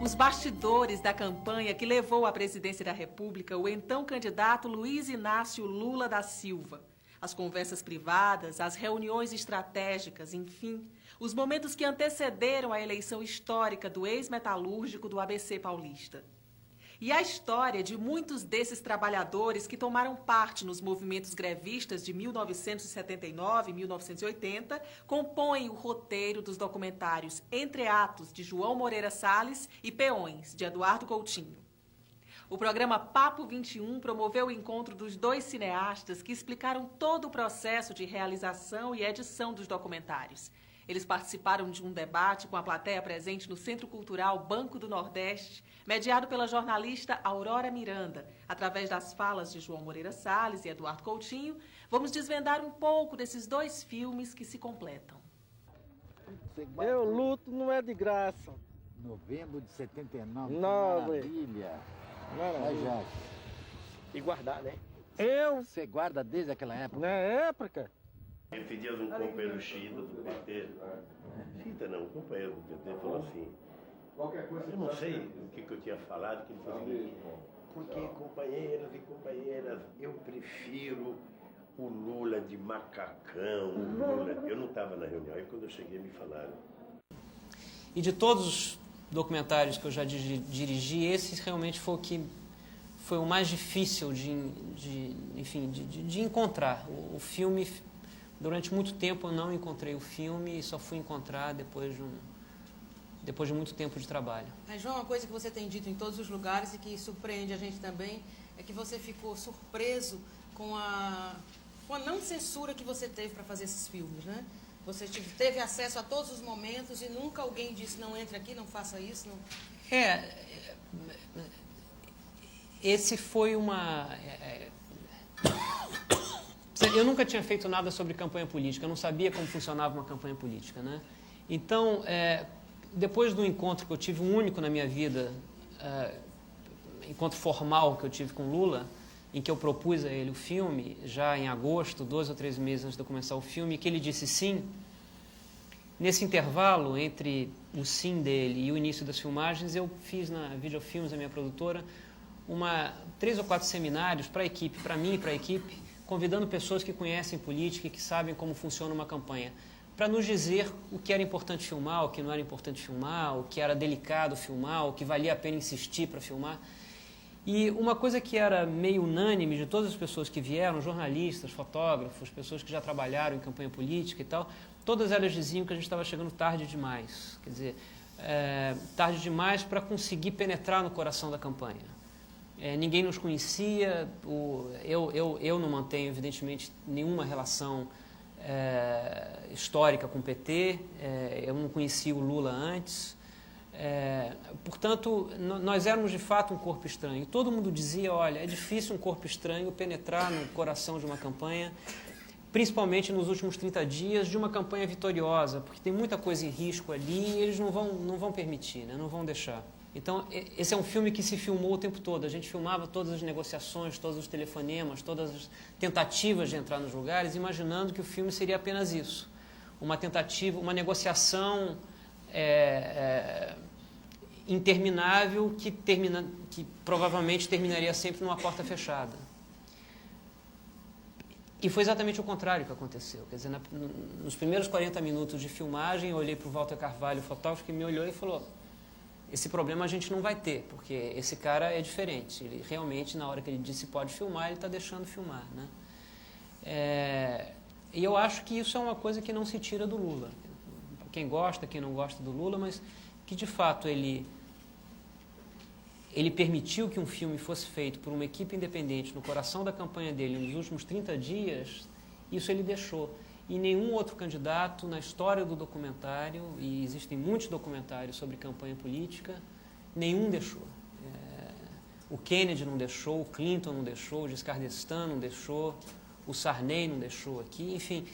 Os bastidores da campanha que levou à presidência da República o então candidato Luiz Inácio Lula da Silva. As conversas privadas, as reuniões estratégicas, enfim, os momentos que antecederam a eleição histórica do ex-metalúrgico do ABC paulista. E a história de muitos desses trabalhadores que tomaram parte nos movimentos grevistas de 1979 e 1980 compõem o roteiro dos documentários Entre Atos, de João Moreira Salles, e Peões, de Eduardo Coutinho. O programa Papo 21 promoveu o encontro dos dois cineastas que explicaram todo o processo de realização e edição dos documentários. Eles participaram de um debate com a plateia presente no Centro Cultural Banco do Nordeste, mediado pela jornalista Aurora Miranda. Através das falas de João Moreira Salles e Eduardo Coutinho, vamos desvendar um pouco desses dois filmes que se completam. Eu luto, não é de graça. Novembro de 79, Maravilha. Maravilha. E guardar, né? Você guarda desde aquela época? Na época? Esses dias um companheiro Chita do PT, Chita não, um companheiro do PT falou assim, eu não sei o que eu tinha falado, que ele falou assim, porque companheiros e companheiras, eu prefiro o Lula de macacão, o Lula... Eu não estava na reunião, aí quando eu cheguei me falaram. E de todos os documentários que eu já dirigi, esse realmente foi o que foi o mais difícil de encontrar. O filme, durante muito tempo eu não encontrei o filme e só fui encontrar depois de muito tempo de trabalho. Mas, João, uma coisa que você tem dito em todos os lugares e que surpreende a gente também é que você ficou surpreso com a não censura que você teve para fazer esses filmes, né? Você teve acesso a todos os momentos e nunca alguém disse, não entre aqui, não faça isso. Não... Esse foi uma... Eu nunca tinha feito nada sobre campanha política, eu não sabia como funcionava uma campanha política, né? Então, depois do encontro que eu tive, um único na minha vida, encontro formal que eu tive com Lula, em que eu propus a ele o filme, já em agosto, 2 ou 3 meses antes de eu começar o filme, que ele disse sim. Nesse intervalo entre o sim dele e o início das filmagens, eu fiz na Videofilmes, a minha produtora, 3 ou 4 seminários para a equipe, para mim e para a equipe, convidando pessoas que conhecem política e que sabem como funciona uma campanha, para nos dizer o que era importante filmar, o que não era importante filmar, o que era delicado filmar, o que valia a pena insistir para filmar. E uma coisa que era meio unânime de todas as pessoas que vieram, jornalistas, fotógrafos, pessoas que já trabalharam em campanha política e tal, todas elas diziam que a gente estava chegando tarde demais. Quer dizer, tarde demais para conseguir penetrar no coração da campanha. Ninguém nos conhecia, eu não mantenho, evidentemente, nenhuma relação histórica com o PT, eu não conhecia o Lula antes. Portanto, nós éramos de fato um corpo estranho. Todo mundo dizia, olha, é difícil um corpo estranho penetrar no coração de uma campanha, principalmente nos últimos 30 dias de uma campanha vitoriosa, porque tem muita coisa em risco ali e eles não vão permitir, né? Não vão deixar. Então, esse é um filme que se filmou o tempo todo. A gente filmava todas as negociações, todos os telefonemas, todas as tentativas de entrar nos lugares, imaginando que o filme seria apenas isso. Uma tentativa, uma negociação interminável que provavelmente terminaria sempre numa porta fechada. E foi exatamente o contrário que aconteceu. Quer dizer, nos primeiros 40 minutos de filmagem, eu olhei para o Walter Carvalho, o fotógrafo, que me olhou e falou, esse problema a gente não vai ter, porque esse cara é diferente. Ele realmente, na hora que ele disse pode filmar, ele está deixando filmar, né? E eu acho que isso é uma coisa que não se tira do Lula. Quem gosta, quem não gosta do Lula, mas que de fato ele permitiu que um filme fosse feito por uma equipe independente no coração da campanha dele nos últimos 30 dias, isso ele deixou. E nenhum outro candidato na história do documentário, e existem muitos documentários sobre campanha política, nenhum deixou. O Kennedy não deixou, o Clinton não deixou, o Giscard d'Estaing não deixou, o Sarney não deixou aqui, enfim,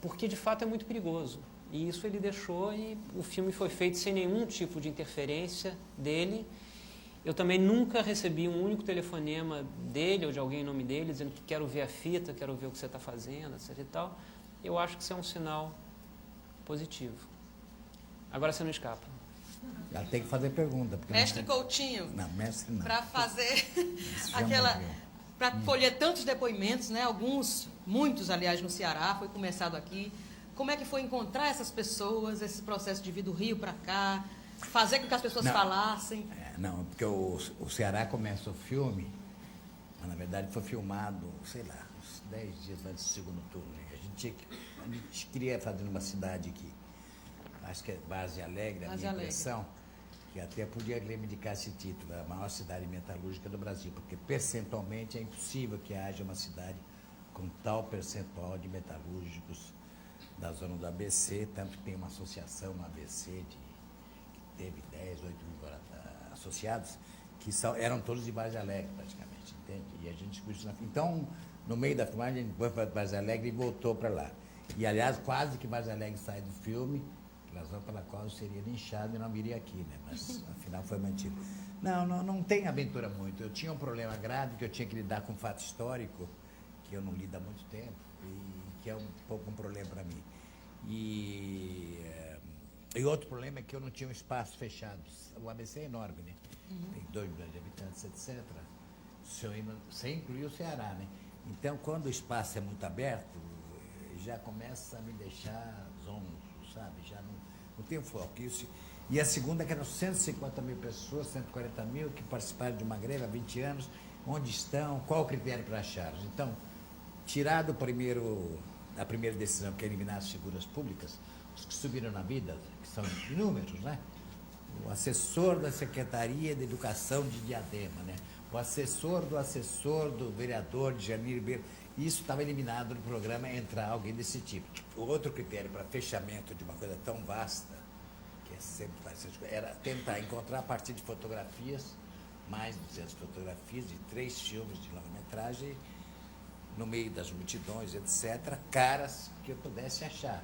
porque de fato é muito perigoso. E isso ele deixou e o filme foi feito sem nenhum tipo de interferência dele. Eu também nunca recebi um único telefonema dele ou de alguém em nome dele dizendo que quero ver a fita, quero ver o que você está fazendo, etc e tal. Eu acho que isso é um sinal positivo. Agora você não escapa. Ela tem que fazer pergunta. Mestre Coutinho. Não, mestre não. Para fazer aquela... Para colher tantos depoimentos, né? Muitos, aliás, no Ceará, foi começado aqui. Como é que foi encontrar essas pessoas, esse processo de vir do Rio para cá, fazer com que as pessoas falassem? Não, porque o Ceará começa o filme, mas na verdade foi filmado, sei lá, uns 10 dias antes do segundo turno. A gente queria fazer numa cidade aqui, acho que é Base Alegre, a minha impressão, que até podia reivindicar esse título, a maior cidade metalúrgica do Brasil, porque percentualmente é impossível que haja uma cidade com tal percentual de metalúrgicos da zona do ABC, tanto que tem uma associação no ABC que teve 10, 8 mil associados, que eram todos de Base Alegre, praticamente, entende? E a gente discutiu isso. Então, no meio da filmagem, a gente foi para Base Alegre e voltou para lá. E, aliás, quase que Base Alegre sai do filme, razão pela qual eu seria linchado e não viria aqui, né? Mas, afinal, foi mantido. Não tem aventura muito. Eu tinha um problema grave, que eu tinha que lidar com um fato histórico, que eu não lido há muito tempo, e que é um pouco um problema para mim. E outro problema é que eu não tinha um espaço fechado. O ABC é enorme, né? Tem 2 milhões de habitantes, etc. Sem incluir o Ceará, né? Então, quando o espaço é muito aberto, já começa a me deixar zonzo, sabe? Já não tenho foco. E a segunda é que eram 150 mil pessoas, 140 mil, que participaram de uma greve há 20 anos. Onde estão? Qual o critério para achá-los? Então, tirado a primeira decisão, que é eliminar as figuras públicas, os que subiram na vida, que são inúmeros, né? O assessor da Secretaria de Educação de Diadema, né? O assessor do vereador de Janir Ribeiro. Isso estava eliminado no programa, entrar alguém desse tipo. O outro critério para fechamento de uma coisa tão vasta, que sempre vai ser, era tentar encontrar a partir de fotografias, mais de 200 fotografias de 3 filmes de longa-metragem, no meio das multidões, etc., caras que eu pudesse achar.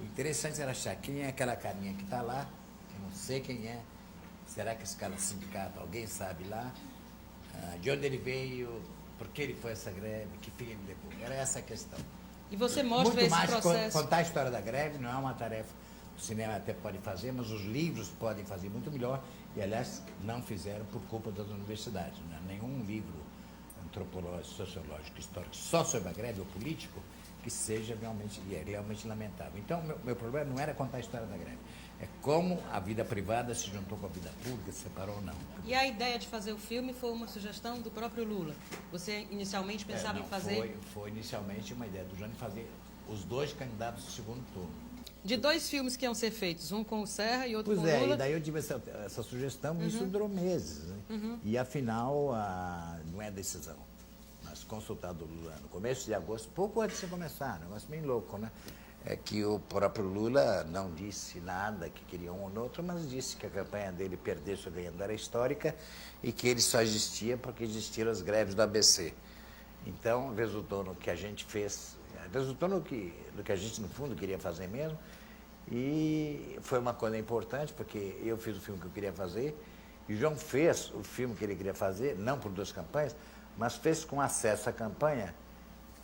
O interessante era achar quem é aquela carinha que está lá, que eu não sei quem é, será que esse cara do sindicato, alguém sabe lá, de onde ele veio, por que ele foi a essa greve, que fim ele levou. Era essa a questão. E você mostra muito esse mais processo. Contar a história da greve não é uma tarefa que o cinema até pode fazer, mas os livros podem fazer muito melhor, e aliás não fizeram por culpa das universidades. Não é nenhum livro antropológico, sociológico, histórico, só sobre a greve ou político, que seja realmente lamentável. Então, meu problema não era contar a história da greve, é como a vida privada se juntou com a vida pública, se separou ou não. E a ideia de fazer o filme foi uma sugestão do próprio Lula? Você inicialmente pensava em fazer... Foi inicialmente uma ideia do Jânio fazer os 2 candidatos do segundo turno. De 2 filmes que iam ser feitos, um com o Serra e outro com o Lula. Pois é, e daí eu tive essa sugestão, e isso durou meses. Né? E afinal, não é decisão. Mas consultado o Lula no começo de agosto, pouco antes de começar, um negócio bem louco, né? É que o próprio Lula não disse nada que queria um ou outro, mas disse que a campanha dele perdesse ou ganhando era histórica e que ele só existia porque existiram as greves do ABC. Então, resultou no que a gente fez, resultou no que a gente, no fundo, queria fazer mesmo, e foi uma coisa importante, porque eu fiz o filme que eu queria fazer, e o João fez o filme que ele queria fazer, não por 2 campanhas, mas fez com acesso à campanha,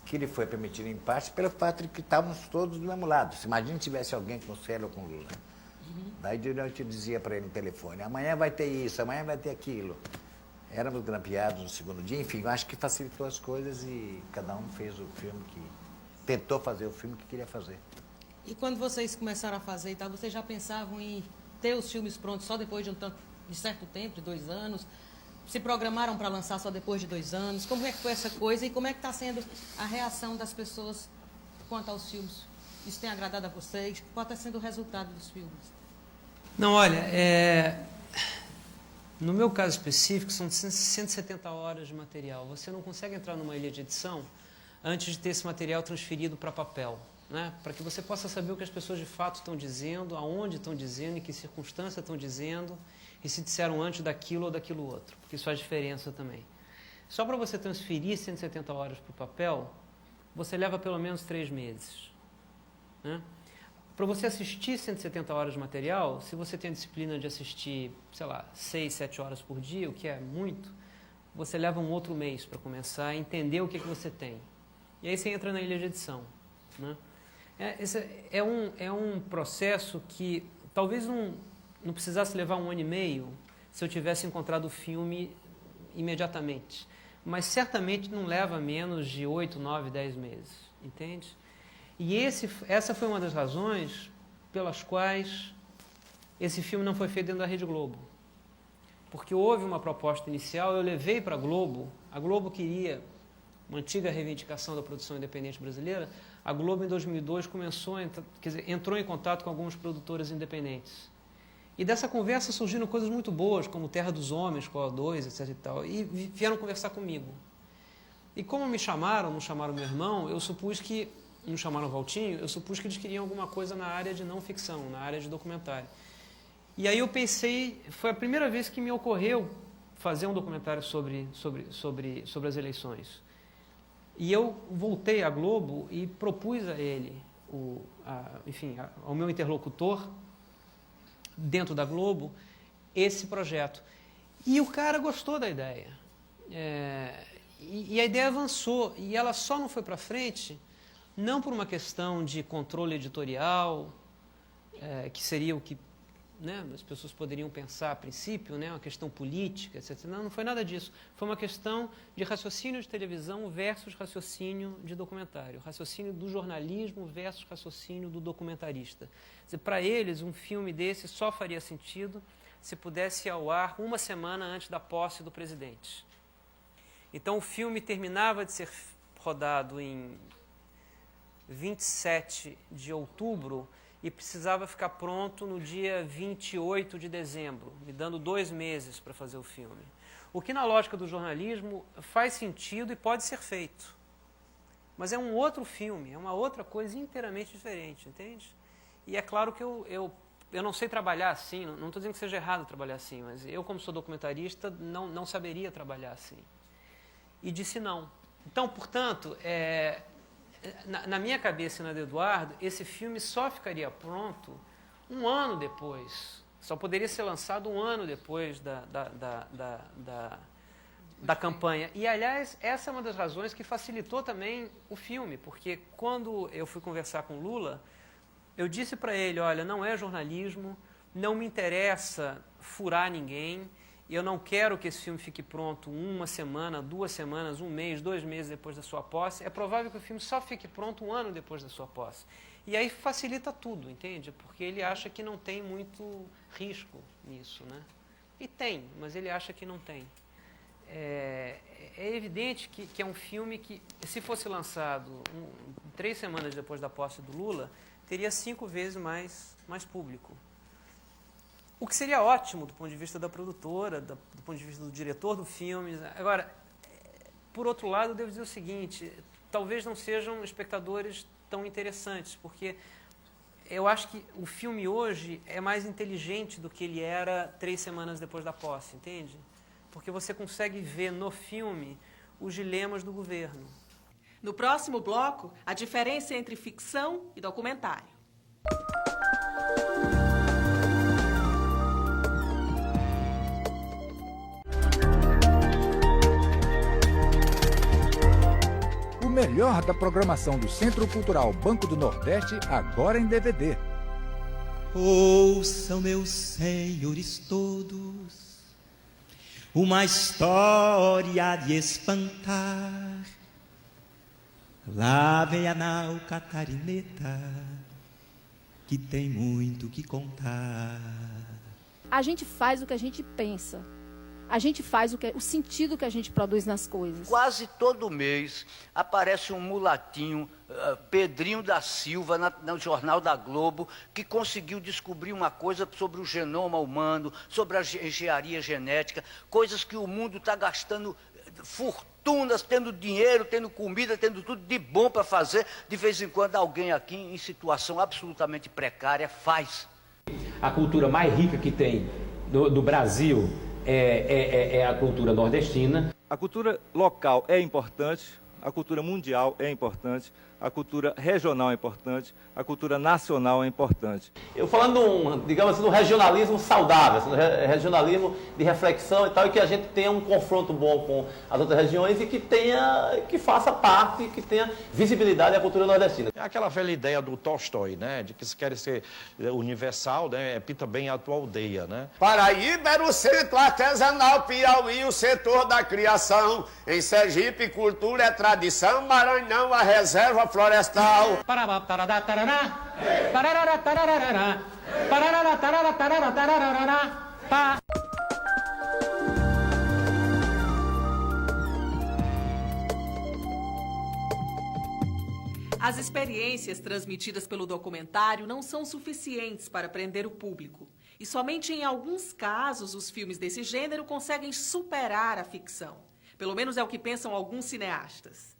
que lhe foi permitido em parte pelo fato de que estávamos todos do mesmo lado. Se imagina se tivesse alguém com o Célio ou com o Lula. Daí eu te dizia para ele no telefone, amanhã vai ter isso, amanhã vai ter aquilo. Éramos grampeados no segundo dia, enfim, eu acho que facilitou as coisas e cada um fez o filme tentou fazer o filme que queria fazer. E quando vocês começaram a fazer e tal, vocês já pensavam em ter os filmes prontos só depois de certo tempo, de 2 anos? Se programaram para lançar só depois de 2 anos? Como é que foi essa coisa e como é que está sendo a reação das pessoas quanto aos filmes? Isso tem agradado a vocês? Qual está sendo o resultado dos filmes? Não, olha, no meu caso específico, são 170 horas de material. Você não consegue entrar numa ilha de edição antes de ter esse material transferido para papel, né? Para que você possa saber o que as pessoas de fato estão dizendo, aonde estão dizendo, em que circunstância estão dizendo, e se disseram antes daquilo ou daquilo outro, porque isso faz diferença também. Só para você transferir 170 horas para o papel, você leva pelo menos 3 meses. Né? Para você assistir 170 horas de material, se você tem a disciplina de assistir, sei lá, 6, 7 horas por dia, o que é muito, você leva um outro mês para começar a entender o que você tem. E aí você entra na ilha de edição. Né? Esse é um processo que talvez não precisasse levar 1 ano e meio se eu tivesse encontrado o filme imediatamente. Mas certamente não leva menos de 8, 9, 10 meses, entende? E essa foi uma das razões pelas quais esse filme não foi feito dentro da Rede Globo. Porque houve uma proposta inicial, eu levei para a Globo queria uma antiga reivindicação da produção independente brasileira. A Globo, em 2002, entrou em contato com algumas produtoras independentes. E dessa conversa surgiram coisas muito boas, como Terra dos Homens, Cola 2, etc. e tal, e vieram conversar comigo. E como me chamaram, não chamaram meu irmão, eu supus que, não chamaram o Valtinho, eu supus que eles queriam alguma coisa na área de não ficção, na área de documentário. E aí eu pensei, foi a primeira vez que me ocorreu fazer um documentário sobre as eleições. E eu voltei à Globo e propus a ele, ao meu interlocutor, dentro da Globo, esse projeto. E o cara gostou da ideia. E a ideia avançou. E ela só não foi para frente, não por uma questão de controle editorial, que seria o que, né, as pessoas poderiam pensar a princípio, né, uma questão política, etc. Não foi nada disso. Foi uma questão de raciocínio de televisão versus raciocínio de documentário. Raciocínio do jornalismo versus raciocínio do documentarista. Para eles, um filme desse só faria sentido se pudesse ir ao ar 1 semana antes da posse do presidente. Então, o filme terminava de ser rodado em 27 de outubro e precisava ficar pronto no dia 28 de dezembro, me dando 2 meses para fazer o filme. O que, na lógica do jornalismo, faz sentido e pode ser feito. Mas é um outro filme, é uma outra coisa inteiramente diferente, entende? E é claro que eu não sei trabalhar assim, não estou dizendo que seja errado trabalhar assim, mas eu, como sou documentarista, não saberia trabalhar assim. E disse não. Então, portanto, na minha cabeça e na do Eduardo, esse filme só ficaria pronto 1 ano depois. Só poderia ser lançado 1 ano depois da campanha. E, aliás, essa é uma das razões que facilitou também o filme, porque quando eu fui conversar com o Lula, eu disse para ele, olha, não é jornalismo, não me interessa furar ninguém, eu não quero que esse filme fique pronto 1 semana, 2 semanas, 1 mês, 2 meses depois da sua posse. É provável que o filme só fique pronto 1 ano depois da sua posse. E aí facilita tudo, entende? Porque ele acha que não tem muito risco nisso, né? E tem, mas ele acha que não tem. É evidente que é um filme que, se fosse lançado 3 semanas depois da posse do Lula, teria 5 vezes mais público. O que seria ótimo do ponto de vista da produtora, do ponto de vista do diretor do filme. Agora, por outro lado, eu devo dizer o seguinte, talvez não sejam espectadores tão interessantes, porque eu acho que o filme hoje é mais inteligente do que ele era 3 semanas depois da posse, entende? Porque você consegue ver no filme os dilemas do governo. No próximo bloco, a diferença entre ficção e documentário. O melhor da programação do Centro Cultural Banco do Nordeste, agora em DVD. Ouçam, meus senhores todos, uma história de espantar. Lá vem a nau Catarineta, que tem muito que contar. A gente faz o que a gente pensa. A gente faz o sentido que a gente produz nas coisas. Quase todo mês aparece um mulatinho, Pedrinho da Silva, no Jornal da Globo, que conseguiu descobrir uma coisa sobre o genoma humano, sobre a engenharia genética, coisas que o mundo está gastando fortunas, tendo dinheiro, tendo comida, tendo tudo de bom para fazer. De vez em quando alguém aqui, em situação absolutamente precária, faz. A cultura mais rica que tem do Brasil é a cultura nordestina. A cultura local é importante, a cultura mundial é importante, a cultura regional é importante, a cultura nacional é importante. Eu falando, digamos assim, do regionalismo saudável, assim, do regionalismo de reflexão e tal, e que a gente tenha um confronto bom com as outras regiões e que faça parte, que tenha visibilidade à cultura nordestina. É aquela velha ideia do Tolstói, né, de que se quer ser universal, né, pinta bem a tua aldeia, né? Paraíba era o centro artesanal, Piauí o setor da criação, em Sergipe cultura é tradição, Maranhão a reserva florestal. As experiências transmitidas pelo documentário não são suficientes para prender o público. E somente em alguns casos os filmes desse gênero conseguem superar a ficção. Pelo menos é o que pensam alguns cineastas.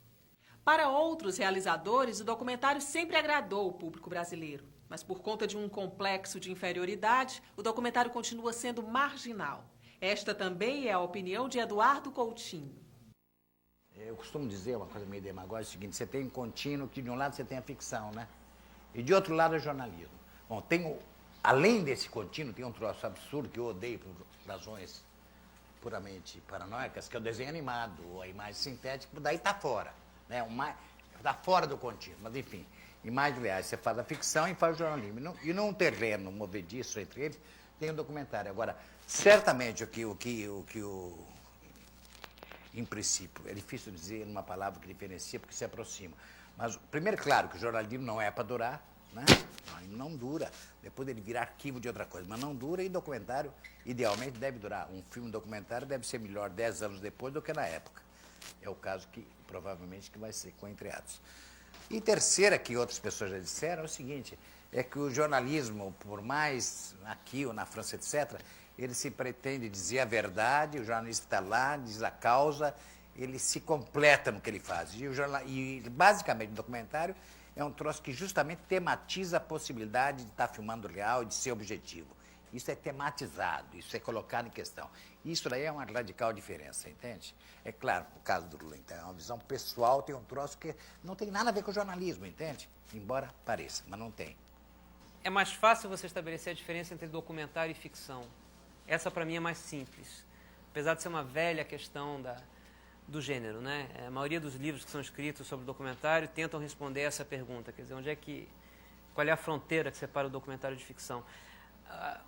Para outros realizadores, o documentário sempre agradou o público brasileiro. Mas por conta de um complexo de inferioridade, o documentário continua sendo marginal. Esta também é a opinião de Eduardo Coutinho. Eu costumo dizer uma coisa meio demagógica, é o seguinte, você tem um contínuo que de um lado você tem a ficção, né? E de outro lado é jornalismo. Bom, além desse contínuo, tem um troço absurdo que eu odeio por razões puramente paranoicas, que é o desenho animado, ou a imagem sintética, daí está fora, né? Está fora do contínuo, mas enfim, imagens reais, você faz a ficção e faz o jornalismo. E num terreno movediço entre eles, tem um documentário. Agora, certamente em princípio, é difícil dizer numa palavra que diferencia, porque se aproxima. Mas, primeiro, claro, que o jornalismo não é para durar, né? Não dura. Depois ele vira arquivo de outra coisa, mas não dura, e documentário, idealmente, deve durar. Um filme documentário deve ser melhor 10 anos depois do que na época. É o caso que, provavelmente, que vai ser com Entreados. E terceira, que outras pessoas já disseram, é o seguinte, é que o jornalismo, por mais aqui ou na França, etc., ele se pretende dizer a verdade, o jornalista está lá, diz a causa, ele se completa no que ele faz. E basicamente, o documentário é um troço que justamente tematiza a possibilidade de estar filmando real e de ser objetivo. Isso é tematizado, isso é colocado em questão. Isso daí é uma radical diferença, entende? É claro, no caso do Lula, então, é uma visão pessoal, tem um troço que não tem nada a ver com o jornalismo, entende? Embora pareça, mas não tem. É mais fácil você estabelecer a diferença entre documentário e ficção. Essa, para mim, é mais simples. Apesar de ser uma velha questão do gênero, né? A maioria dos livros que são escritos sobre documentário tentam responder essa pergunta. Quer dizer, qual é a fronteira que separa o documentário de ficção?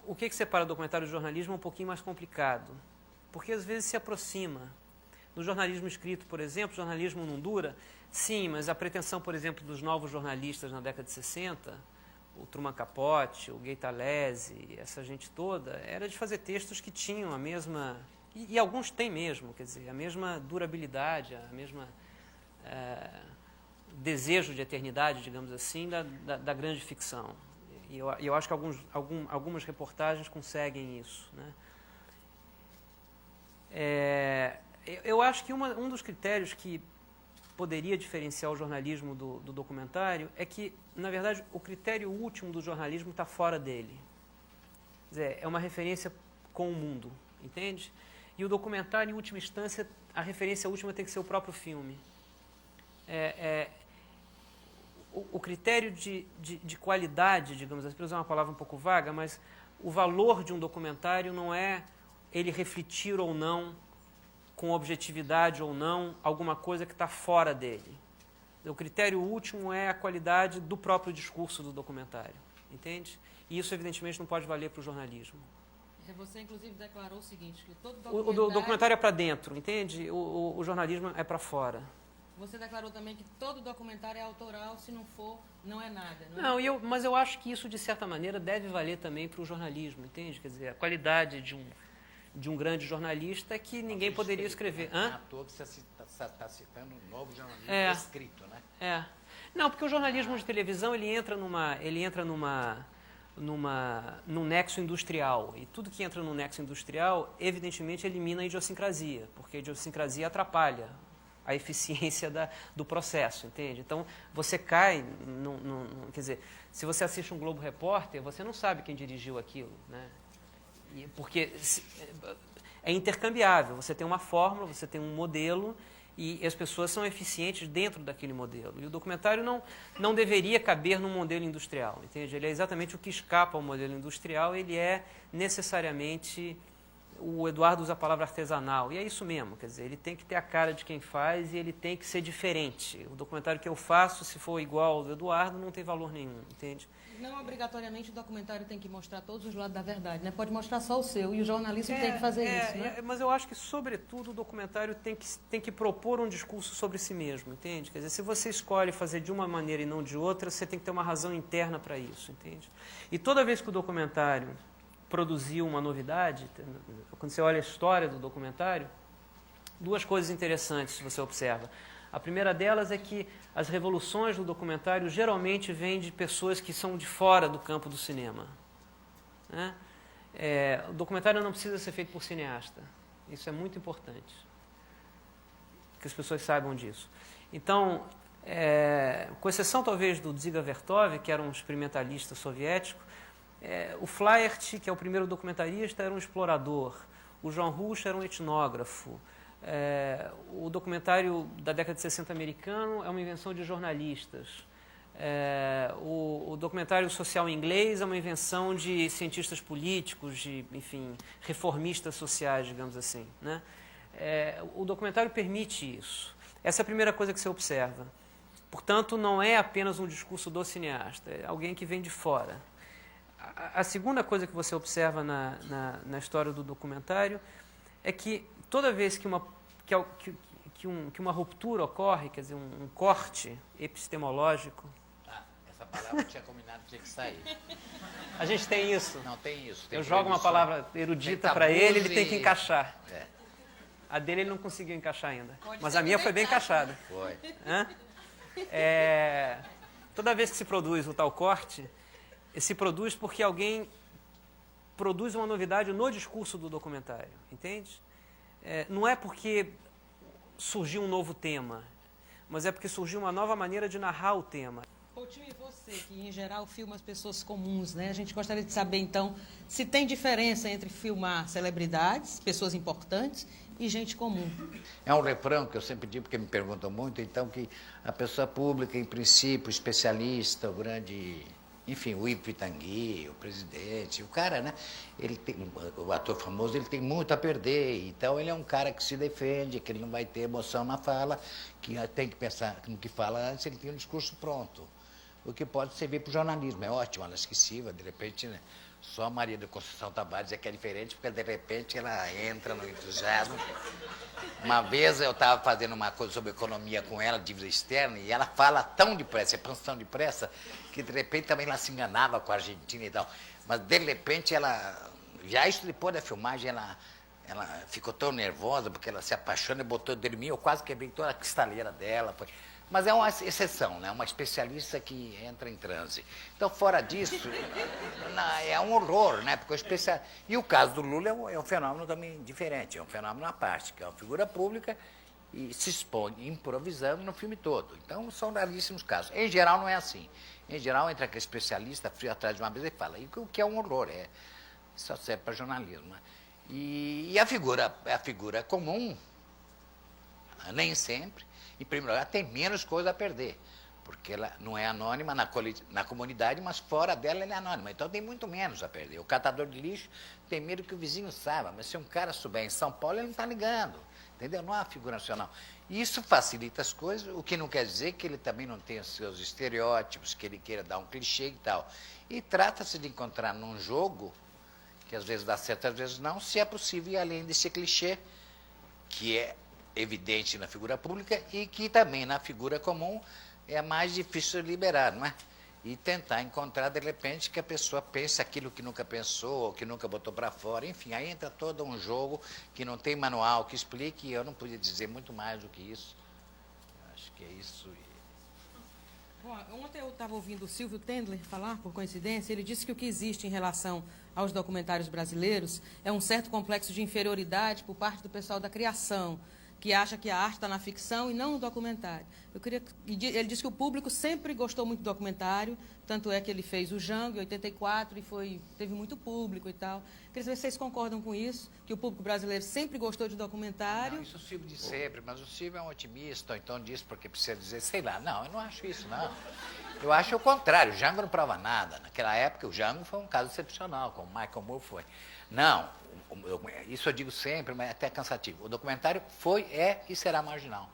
O que separa o documentário do jornalismo é um pouquinho mais complicado, porque às vezes se aproxima. No jornalismo escrito, por exemplo, o jornalismo não dura? Sim, mas a pretensão, por exemplo, dos novos jornalistas na década de 60... o Truman Capote, o Gay Talese, essa gente toda, era de fazer textos que tinham a mesma... E alguns têm mesmo, quer dizer, a mesma durabilidade, a mesma desejo de eternidade, digamos assim, da grande ficção. E eu acho que algumas reportagens conseguem isso, né? Eu acho que um dos critérios que poderia diferenciar o jornalismo do documentário é que, na verdade, o critério último do jornalismo está fora dele. Quer dizer, é uma referência com o mundo, entende? E o documentário, em última instância, a referência última tem que ser o próprio filme. O critério de qualidade, digamos assim, para usar uma palavra um pouco vaga, mas o valor de um documentário não é ele refletir ou não, com objetividade ou não, alguma coisa que está fora dele. O critério último é a qualidade do próprio discurso do documentário, entende? E isso, evidentemente, não pode valer para o jornalismo. Você, inclusive, declarou o seguinte, que todo documentário... O documentário é para dentro, entende? O jornalismo é para fora. Você declarou também que todo documentário é autoral, se não for, não é nada. Mas eu acho que isso, de certa maneira, deve valer também para o jornalismo, entende? Quer dizer, a qualidade de um grande jornalista é que ninguém poderia escrever. Não é à toa que você está citando um novo jornalismo escrito, né? Não, porque o jornalismo de televisão ele entra num nexo industrial. E tudo que entra no nexo industrial, evidentemente, elimina a idiosincrasia, porque a idiosincrasia atrapalha a eficiência do processo, entende? Então, você cai, quer dizer, se você assiste um Globo Repórter, você não sabe quem dirigiu aquilo, né? Porque é intercambiável, você tem uma fórmula, você tem um modelo, E as pessoas são eficientes dentro daquele modelo. E o documentário não deveria caber num modelo industrial, entende? Ele é exatamente o que escapa ao modelo industrial, ele é necessariamente... O Eduardo usa a palavra artesanal, e é isso mesmo, quer dizer, ele tem que ter a cara de quem faz e ele tem que ser diferente. O documentário que eu faço, se for igual ao do Eduardo, não tem valor nenhum, entende? Não obrigatoriamente o documentário tem que mostrar todos os lados da verdade, né? Pode mostrar só o seu, e o jornalismo tem que fazer isso, né? Mas eu acho que, sobretudo, o documentário tem que propor um discurso sobre si mesmo, entende? Quer dizer, se você escolhe fazer de uma maneira e não de outra, você tem que ter uma razão interna para isso, entende? E toda vez que o documentário produziu uma novidade, quando você olha a história do documentário, duas coisas interessantes você observa. A primeira delas é que as revoluções do documentário geralmente vêm de pessoas que são de fora do campo do cinema, né? O documentário não precisa ser feito por cineasta. Isso é muito importante, que as pessoas saibam disso. Então, com exceção talvez do Dziga Vertov, que era um experimentalista soviético, o Flaherty, que é o primeiro documentarista, era um explorador. O John Rush era um etnógrafo. O documentário da década de 60 americano é uma invenção de jornalistas. O documentário social inglês é uma invenção de cientistas políticos, de, enfim, reformistas sociais, digamos assim, né? O documentário permite isso. Essa é a primeira coisa que você observa. Portanto, não é apenas um discurso do cineasta, é alguém que vem de fora. A segunda coisa que você observa na história do documentário é que toda vez que uma ruptura ocorre, quer dizer, um corte epistemológico... Essa palavra tinha combinado, tinha que sair. A gente tem isso. Não, tem isso. Eu jogo uma palavra erudita para ele tem que encaixar. A dele ele não conseguiu encaixar ainda. Mas a minha foi bem encaixada. Foi. Toda vez que se produz o tal corte, se produz porque alguém produz uma novidade no discurso do documentário, entende? Não é porque surgiu um novo tema, mas é porque surgiu uma nova maneira de narrar o tema. Coutinho, e você, que em geral filma as pessoas comuns, né? A gente gostaria de saber, então, se tem diferença entre filmar celebridades, pessoas importantes, e gente comum. É um refrão que eu sempre digo, porque me perguntam muito, então, que a pessoa pública, em princípio, especialista, o grande... Enfim, o Ivo Pitangui, o presidente, o cara, né? O ator famoso, ele tem muito a perder. Então, ele é um cara que se defende, que ele não vai ter emoção na fala, que tem que pensar no que fala antes, ele tem um discurso pronto. O que pode servir para o jornalismo. É ótimo, ela é esquecível, de repente, né? Só a Maria da Conceição Tavares é que é diferente, porque de repente ela entra no entusiasmo. Uma vez eu estava fazendo uma coisa sobre economia com ela, dívida externa, e ela fala tão depressa, tão depressa, que de repente também ela se enganava com a Argentina e tal. Mas de repente ela, já isso depois da filmagem, ela ficou tão nervosa, porque ela se apaixona e botou de mim, eu quase quebrei toda a cristaleira dela. Mas é uma exceção, né? Uma especialista que entra em transe. Então, fora disso, é um horror, né? Porque E o caso do Lula é um fenômeno também diferente, é um fenômeno à parte, que é uma figura pública e se expõe improvisando no filme todo. Então, são raríssimos casos. Em geral, não é assim. Em geral, entra aquele especialista frio atrás de uma mesa e fala, e o que é um horror, só serve para jornalismo, né? E a figura comum, nem sempre, em primeiro lugar, tem menos coisa a perder, porque ela não é anônima na comunidade, mas fora dela ela é anônima, então tem muito menos a perder. O catador de lixo tem medo que o vizinho saiba, mas se um cara souber em São Paulo, ele não está ligando, entendeu? Não é uma figura nacional. E isso facilita as coisas, o que não quer dizer que ele também não tenha seus estereótipos, que ele queira dar um clichê e tal. E trata-se de encontrar num jogo, que às vezes dá certo, às vezes não, se é possível ir além desse clichê, que é evidente na figura pública e que também na figura comum é mais difícil de liberar, não é? E tentar encontrar, de repente, que a pessoa pense aquilo que nunca pensou, ou que nunca botou para fora. Enfim, aí entra todo um jogo que não tem manual que explique, e eu não podia dizer muito mais do que isso. Acho que é isso. Bom, ontem eu estava ouvindo o Silvio Tendler falar, por coincidência, ele disse que o que existe em relação aos documentários brasileiros é um certo complexo de inferioridade por parte do pessoal da criação, que acha que a arte está na ficção e não no documentário. Ele disse que o público sempre gostou muito do documentário, tanto é que ele fez o Jango em 84 e teve muito público e tal. Queria saber se vocês concordam com isso, que o público brasileiro sempre gostou de documentário. Não, isso o Silvio diz sempre, mas o Silvio é um otimista, ou então diz porque precisa dizer, sei lá. Não, eu não acho isso, não. Eu acho o contrário, o Jango não prova nada. Naquela época, o Jango foi um caso excepcional, como o Michael Moore foi. Não, isso eu digo sempre, mas é até cansativo. O documentário foi, é e será marginal.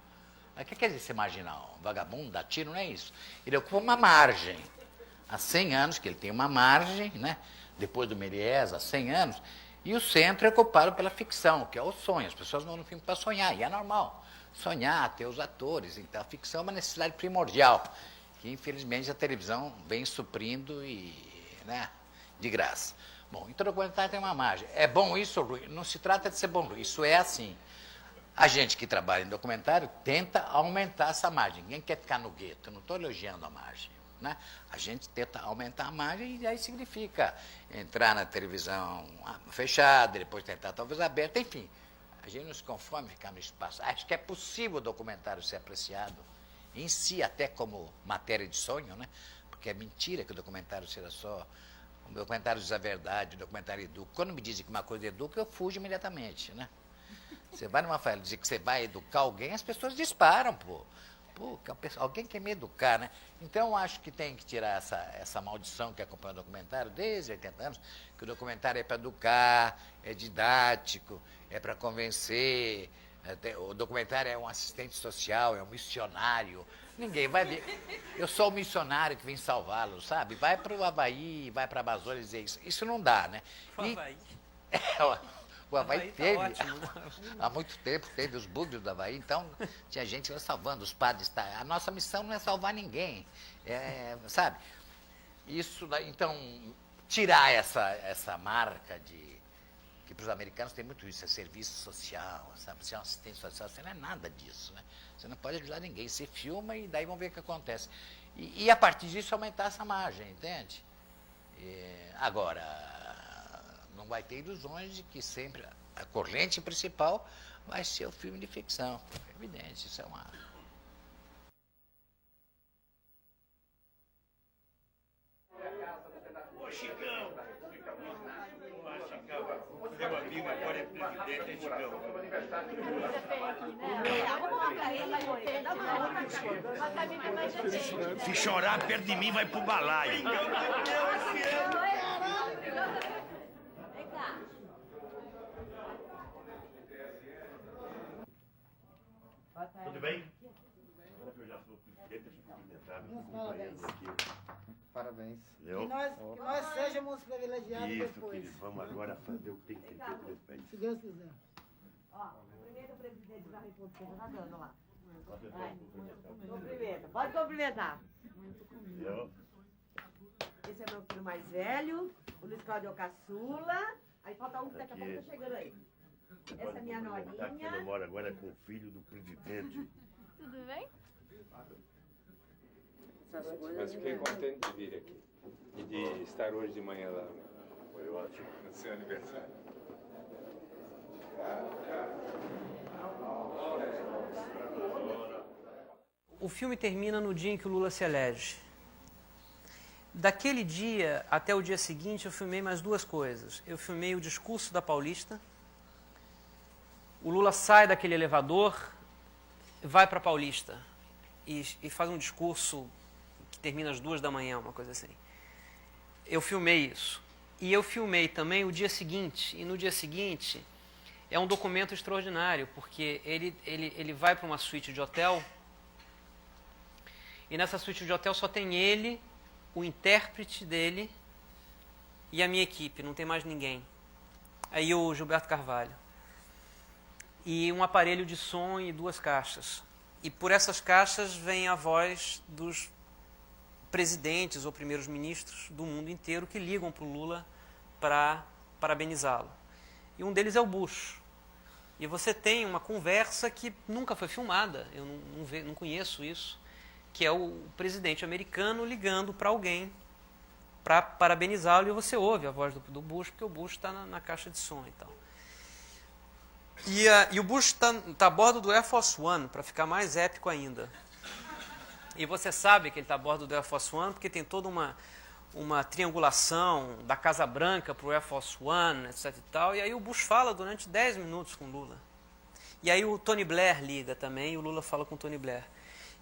Mas o que quer dizer ser marginal? Vagabundo, dá tiro, não é isso. Ele ocupa uma margem. Há 100 anos que ele tem uma margem, né? Depois do Méliès, há 100 anos, e o centro é ocupado pela ficção, que é o sonho. As pessoas vão no filme para sonhar, e é normal. Sonhar, ter os atores, então a ficção é uma necessidade primordial, que infelizmente a televisão vem suprindo e, né, de graça. Bom, então o documentário tem uma margem. É bom isso ou ruim? Não se trata de ser bom ou ruim, isso é assim. A gente que trabalha em documentário tenta aumentar essa margem. Ninguém quer ficar no gueto, não estou elogiando a margem. Né? A gente tenta aumentar a margem e aí significa entrar na televisão fechada, depois tentar talvez aberta, enfim. A gente não se conforma em ficar no espaço. Acho que é possível o documentário ser apreciado em si, até como matéria de sonho, né? Porque é mentira que o documentário seja só... O documentário diz a verdade, o documentário educa. Quando me dizem que uma coisa educa, eu fujo imediatamente, né? Você vai numa favela dizer que você vai educar alguém, as pessoas disparam, pô. Pô, alguém quer me educar, né? Então, eu acho que tem que tirar essa maldição que acompanha o documentário desde 80 anos, que o documentário é para educar, é didático, é para convencer. O documentário é um assistente social, é um missionário. Ninguém vai ver. Eu sou o missionário que vem salvá-lo, sabe? Vai para o Havaí, vai para a Amazônia dizer isso. Isso não dá, né? O Havaí. O Havaí teve, há muito tempo, teve os búzios do Havaí, então tinha gente lá salvando, os padres. A nossa missão não é salvar ninguém, sabe? Isso, então, tirar essa marca de... que para os americanos tem muito isso, é serviço social, sabe? Você é um assistente social, você não é nada disso, né? Você não pode ajudar ninguém, você filma e daí vamos ver o que acontece. E a partir disso aumentar essa margem, entende? Agora, não vai ter ilusões de que sempre a corrente principal vai ser o filme de ficção. É evidente, isso é uma... Ô, Chicão! Meu amigo agora é presidente, hein, Chicão? Se chorar perto de mim, vai pro balaio. Tudo bem? Agora que eu já sou presidente, eu fico cumprimentado com o companheiro aqui. Parabéns. Entendeu? Que nós sejamos privilegiados Isso, depois. querido. Vamos agora fazer o que tem que ser feito nesse país. Se Deus quiser. Ó, o primeiro presidente da República tá nadando lá. Cumprimenta. Pode cumprimentar. Eu? Esse é meu filho mais velho, o Luiz Cláudio Caçula. Aí falta um que daqui a pouco tá chegando aí. Essa é minha norinha. Eu moro agora com o filho do presidente. Tudo bem? Mas fiquei contente de vir aqui e de estar hoje de manhã lá. Foi ótimo. No seu aniversário. O filme termina no dia em que o Lula se elege. Daquele dia até o dia seguinte, eu filmei mais duas coisas. Eu filmei o discurso da Paulista. O Lula sai daquele elevador, vai para a Paulista e faz um discurso que termina às 2h, uma coisa assim. Eu filmei isso. E eu filmei também o dia seguinte. E no dia seguinte é um documento extraordinário, porque ele vai para uma suíte de hotel e nessa suíte de hotel só tem ele, o intérprete dele e a minha equipe, não tem mais ninguém. Aí o Gilberto Carvalho. E um aparelho de som e 2 caixas. E por essas caixas vem a voz dos presidentes ou primeiros ministros do mundo inteiro que ligam para o Lula para parabenizá-lo. E um deles é o Bush. E você tem uma conversa que nunca foi filmada, eu não conheço isso, que é o presidente americano ligando para alguém para parabenizá-lo, e você ouve a voz do Bush, porque o Bush está na caixa de som e tal. E o Bush está a bordo do Air Force One, para ficar mais épico ainda. E você sabe que ele está a bordo do Air Force One porque tem toda uma triangulação da Casa Branca para o Air Force One, etc. e tal. E aí o Bush fala durante 10 minutos com o Lula. E aí o Tony Blair liga também, e o Lula fala com o Tony Blair.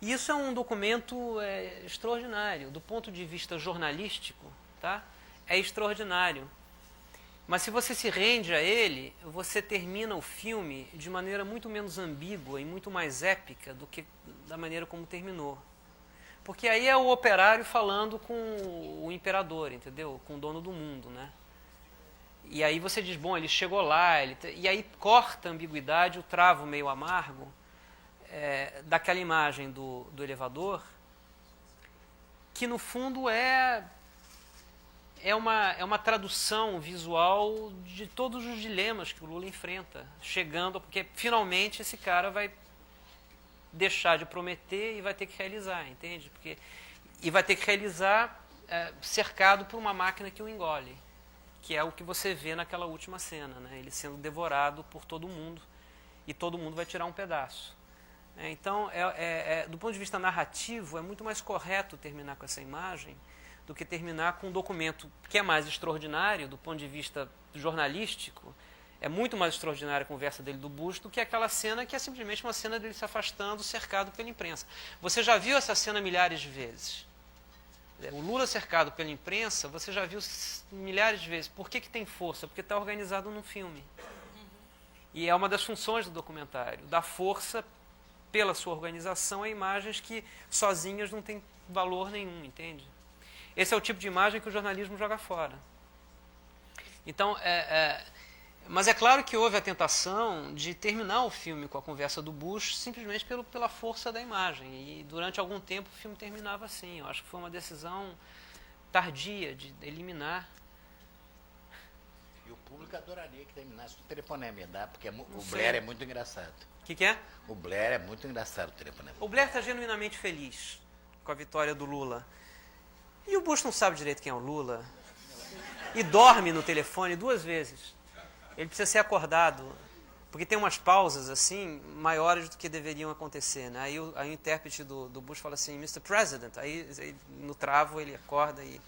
E isso é um documento extraordinário. Do ponto de vista jornalístico, tá? É extraordinário. Mas se você se rende a ele, você termina o filme de maneira muito menos ambígua e muito mais épica do que da maneira como terminou. Porque aí é o operário falando com o imperador, entendeu? Com o dono do mundo, né? E aí você diz, bom, ele chegou lá, e aí corta a ambiguidade, o travo meio amargo daquela imagem do elevador, que no fundo é uma tradução visual de todos os dilemas que o Lula enfrenta, chegando, porque finalmente esse cara vai deixar de prometer e vai ter que realizar, entende? E vai ter que realizar cercado por uma máquina que o engole, que é o que você vê naquela última cena, né? Ele sendo devorado por todo mundo, e todo mundo vai tirar um pedaço. Então, do ponto de vista narrativo, é muito mais correto terminar com essa imagem do que terminar com um documento que é mais extraordinário do ponto de vista jornalístico. É muito mais extraordinária a conversa dele do Bush do que aquela cena que é simplesmente uma cena dele se afastando, cercado pela imprensa. Você já viu essa cena milhares de vezes. O Lula cercado pela imprensa, você já viu milhares de vezes. Por que tem força? Porque está organizado num filme. E é uma das funções do documentário, dar força pela sua organização a imagens que sozinhas não têm valor nenhum, entende? Esse é o tipo de imagem que o jornalismo joga fora. Então, mas é claro que houve a tentação de terminar o filme com a conversa do Bush simplesmente pela força da imagem. E durante algum tempo o filme terminava assim. Eu acho que foi uma decisão tardia de eliminar. E o público adoraria que terminasse o telefonema, porque o Blair é muito engraçado. O que é? O Blair é muito engraçado, o telefonema. O Blair está genuinamente feliz com a vitória do Lula. E o Bush não sabe direito quem é o Lula. E dorme no telefone 2 vezes. Ele precisa ser acordado, porque tem umas pausas assim maiores do que deveriam acontecer, né? Aí o intérprete do Bush fala assim, Mr. President, aí no travo ele acorda e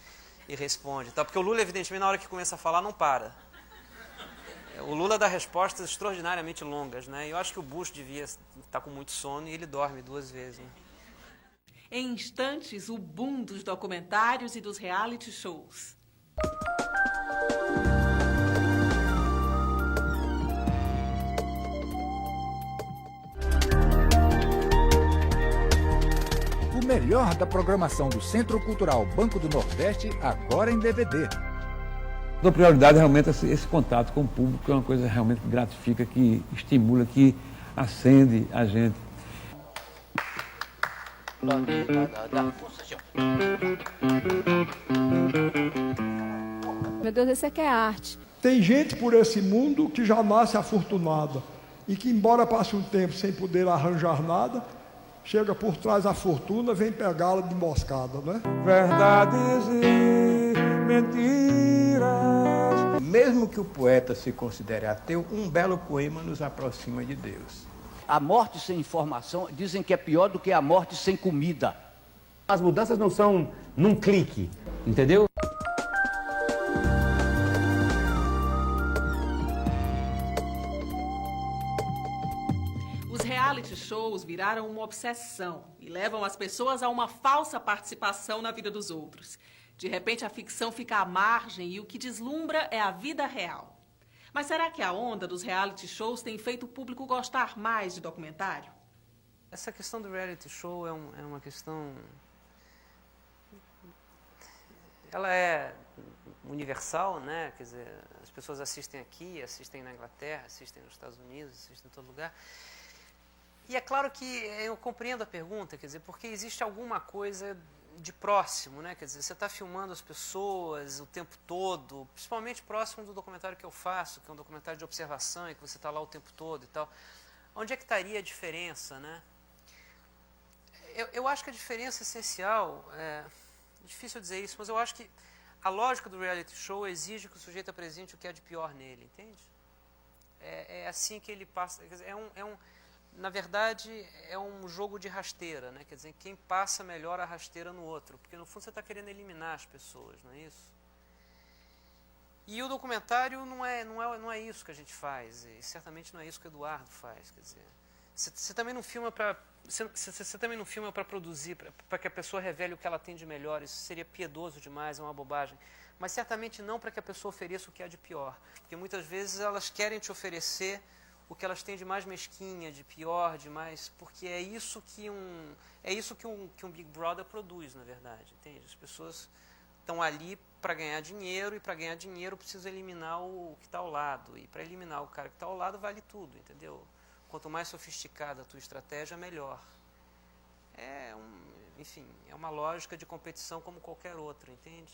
responde, tá? Porque o Lula, evidentemente, na hora que começa a falar, não para. O Lula dá respostas extraordinariamente longas, né? Eu acho que o Bush devia estar com muito sono e ele dorme 2 vezes, né? Em instantes, o boom dos documentários e dos reality shows. O melhor da programação do Centro Cultural Banco do Nordeste, agora em DVD. Dou prioridade realmente a esse contato com o público, que é uma coisa realmente que gratifica, que estimula, que acende a gente. Meu Deus, esse aqui é arte. Tem gente por esse mundo que já nasce afortunada e que, embora passe um tempo sem poder arranjar nada, chega por trás a fortuna, vem pegá-la de emboscada, né? Verdades e mentiras. Mesmo que o poeta se considere ateu, um belo poema nos aproxima de Deus. A morte sem informação, dizem que é pior do que a morte sem comida. As mudanças não são num clique, entendeu? Os reality shows viraram uma obsessão e levam as pessoas a uma falsa participação na vida dos outros. De repente, a ficção fica à margem e o que deslumbra é a vida real. Mas será que a onda dos reality shows tem feito o público gostar mais de documentário? Essa questão do reality show é uma questão... Ela é universal, né? Quer dizer, as pessoas assistem aqui, assistem na Inglaterra, assistem nos Estados Unidos, assistem em todo lugar. E é claro que eu compreendo a pergunta, quer dizer, porque existe alguma coisa de próximo, né? Quer dizer, você está filmando as pessoas o tempo todo, principalmente próximo do documentário que eu faço, que é um documentário de observação, e que você está lá o tempo todo e tal. Onde é que estaria a diferença, né? Eu acho que a diferença essencial, é difícil dizer isso, mas eu acho que a lógica do reality show exige que o sujeito apresente o que há de pior nele, entende? É assim que ele passa. Quer dizer, na verdade, é um jogo de rasteira, né? Quer dizer, quem passa melhor a rasteira no outro, porque no fundo você está querendo eliminar as pessoas, não é isso? E o documentário não é isso que a gente faz, e certamente não é isso que o Eduardo faz, quer dizer, você também não filma para você também não filma para produzir, para que a pessoa revele o que ela tem de melhor, isso seria piedoso demais, é uma bobagem, mas certamente não para que a pessoa ofereça o que há de pior, porque muitas vezes elas querem te oferecer o que elas têm de mais mesquinha, de pior, de mais, porque é isso que um Big Brother produz, na verdade, entende? As pessoas estão ali para ganhar dinheiro, e para ganhar dinheiro precisa eliminar o que está ao lado, e para eliminar o cara que está ao lado vale tudo, entendeu? Quanto mais sofisticada a tua estratégia, melhor. Enfim, é uma lógica de competição como qualquer outra, entende?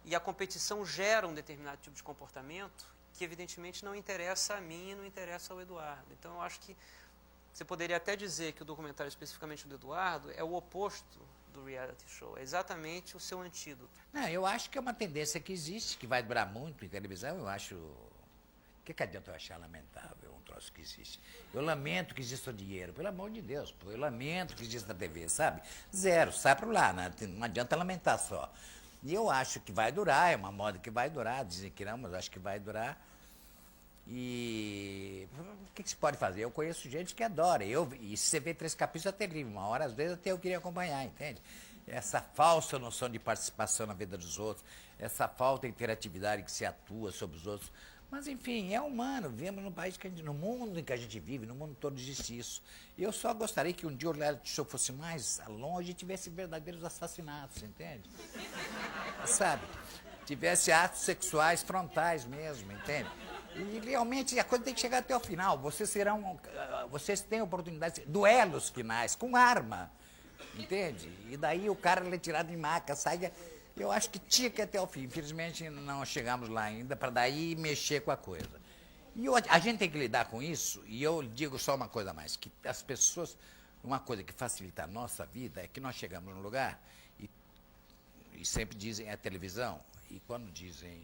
E a competição gera um determinado tipo de comportamento que evidentemente não interessa a mim e não interessa ao Eduardo. Então eu acho que você poderia até dizer que o documentário especificamente do Eduardo é o oposto do reality show, é exatamente o seu antídoto. Não, eu acho que é uma tendência que existe, que vai durar muito em televisão, eu acho... O que adianta eu achar lamentável um troço que existe? Eu lamento que exista o dinheiro, pelo amor de Deus, pô, eu lamento que exista a TV, sabe? Zero, sai pro lá, né? Não adianta lamentar só. E eu acho que vai durar, é uma moda que vai durar, dizem que não, mas acho que vai durar. E o que se pode fazer? Eu conheço gente que adora, e se você vê 3 capítulos é terrível, uma hora às vezes até eu queria acompanhar, entende? Essa falsa noção de participação na vida dos outros, essa falta de interatividade que se atua sobre os outros. Mas, enfim, é humano, vivemos no mundo em que a gente vive, no mundo todo existe isso. E eu só gostaria que um dia o reality show fosse mais longe e tivesse verdadeiros assassinatos, entende? Sabe? Tivesse atos sexuais frontais mesmo, entende? E realmente a coisa tem que chegar até o final. Vocês têm oportunidade de duelos finais, com arma, entende? E daí o cara é tirado em maca, sai... Eu acho que tinha que ir até o fim. Infelizmente, não chegamos lá ainda, para daí mexer com a coisa. E a gente tem que lidar com isso, e eu digo só uma coisa a mais, que as pessoas, uma coisa que facilita a nossa vida é que nós chegamos num lugar e sempre dizem é televisão, e quando dizem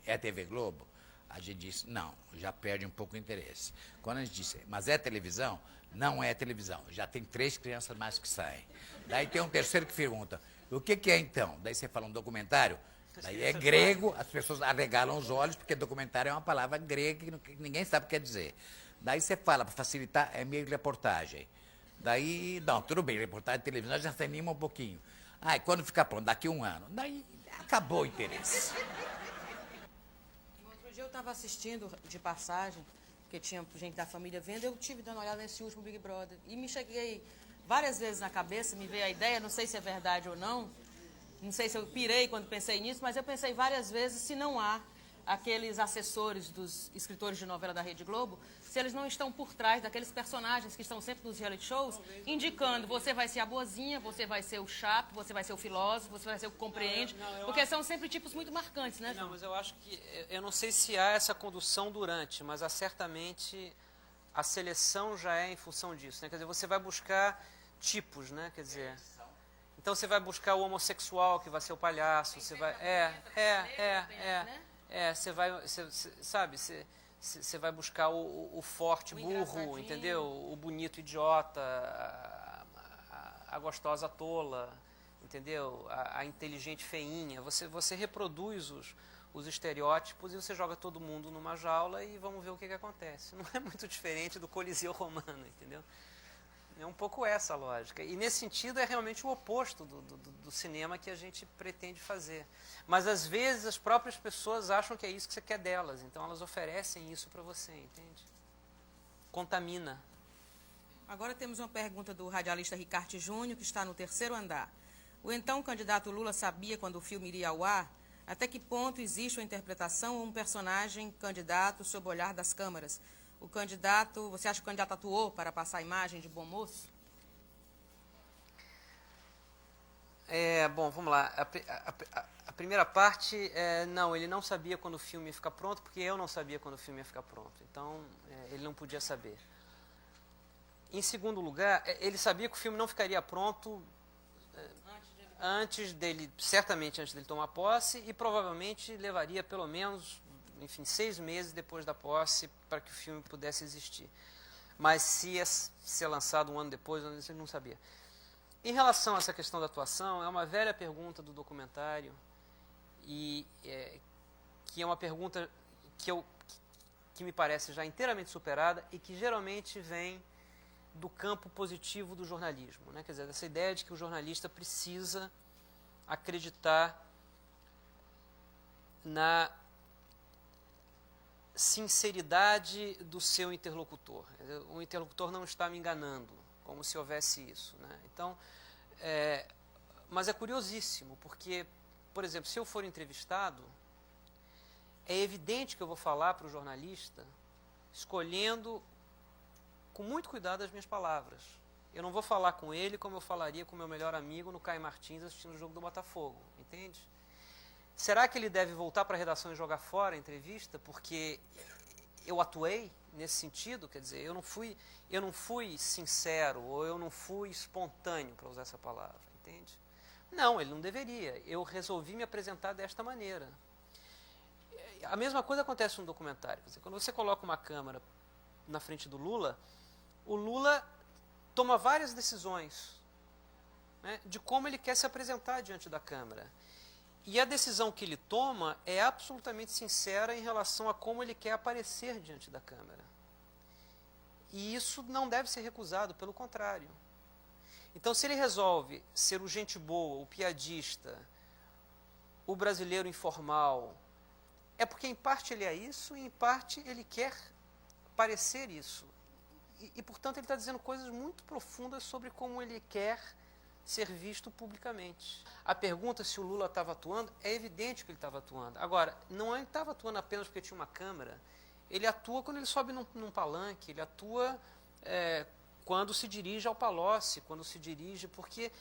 é TV Globo, a gente diz, não, já perde um pouco o interesse. Quando a gente diz, mas é televisão, não é televisão, já tem 3 crianças mais que saem. Daí tem um terceiro que pergunta, o que é então? Daí você fala um documentário, daí é grego, as pessoas arregalam os olhos, porque documentário é uma palavra grega que ninguém sabe o que quer dizer. Daí você fala, para facilitar, é meio reportagem. Daí, não, tudo bem, reportagem de televisão já se anima um pouquinho. E quando ficar pronto, daqui 1 ano, daí acabou o interesse. Outro dia eu estava assistindo de passagem, porque tinha gente da família vendo, eu tive dando uma olhada nesse último Big Brother, e me cheguei... várias vezes na cabeça, me veio a ideia, não sei se é verdade ou não sei se eu pirei quando pensei nisso, mas eu pensei várias vezes se não há aqueles assessores dos escritores de novela da Rede Globo, se eles não estão por trás daqueles personagens que estão sempre nos reality shows, indicando, você vai ser a boazinha, você vai ser o chato, você vai ser o filósofo, você vai ser o que compreende, porque são sempre tipos muito marcantes, né, João? Não, mas eu acho que, eu não sei se há essa condução durante, mas há certamente... A seleção já é em função disso, né? Quer dizer, você vai buscar tipos, né? Quer dizer, então você vai buscar o homossexual que vai ser o palhaço, você vai, você vai, sabe, você vai buscar o forte burro, entendeu? O bonito idiota, a gostosa tola, entendeu? A inteligente feinha. Você reproduz os estereótipos e você joga todo mundo numa jaula e vamos ver o que acontece. Não é muito diferente do Coliseu Romano, entendeu? É um pouco essa a lógica. E nesse sentido é realmente o oposto do cinema que a gente pretende fazer. Mas às vezes as próprias pessoas acham que é isso que você quer delas, então elas oferecem isso para você, entende? Contamina. Agora temos uma pergunta do radialista Ricardo Júnior, que está no 3º andar. O então candidato Lula sabia quando o filme iria ao ar? Até que ponto existe uma interpretação ou um personagem candidato sob o olhar das câmaras? O candidato, você acha que o candidato atuou para passar a imagem de bom moço? Bom, vamos lá. A primeira parte, não, ele não sabia quando o filme ia ficar pronto, porque eu não sabia quando o filme ia ficar pronto. Então, ele não podia saber. Em segundo lugar, ele sabia que o filme não ficaria pronto certamente antes dele tomar posse, e provavelmente levaria pelo menos enfim, 6 meses depois da posse para que o filme pudesse existir. Mas se ia ser lançado um ano depois, eu não sabia. Em relação a essa questão da atuação, é uma velha pergunta do documentário, e que é uma pergunta que me parece já inteiramente superada e que geralmente vem do campo positivo do jornalismo, né? Quer dizer, essa ideia de que o jornalista precisa acreditar na sinceridade do seu interlocutor. O interlocutor não está me enganando, como se houvesse isso, né? Então, mas é curiosíssimo, porque, por exemplo, se eu for entrevistado, é evidente que eu vou falar para o jornalista escolhendo com muito cuidado as minhas palavras. Eu não vou falar com ele como eu falaria com o meu melhor amigo no Caio Martins assistindo o jogo do Botafogo, entende? Será que ele deve voltar para a redação e jogar fora a entrevista porque eu atuei nesse sentido? Quer dizer, eu não fui sincero ou eu não fui espontâneo, para usar essa palavra, entende? Não, ele não deveria. Eu resolvi me apresentar desta maneira. A mesma coisa acontece no documentário. Quer dizer, quando você coloca uma câmera na frente do Lula, o Lula toma várias decisões, né, de como ele quer se apresentar diante da câmera. E a decisão que ele toma é absolutamente sincera em relação a como ele quer aparecer diante da câmera. E isso não deve ser recusado, pelo contrário. Então, se ele resolve ser o gente boa, o piadista, o brasileiro informal, é porque em parte ele é isso e em parte ele quer parecer isso. E portanto, ele está dizendo coisas muito profundas sobre como ele quer ser visto publicamente. A pergunta se o Lula estava atuando, é evidente que ele estava atuando. Agora, não é que estava atuando apenas porque tinha uma câmera. Ele atua quando ele sobe num palanque, ele atua quando se dirige ao Palocci, quando se dirige... Porque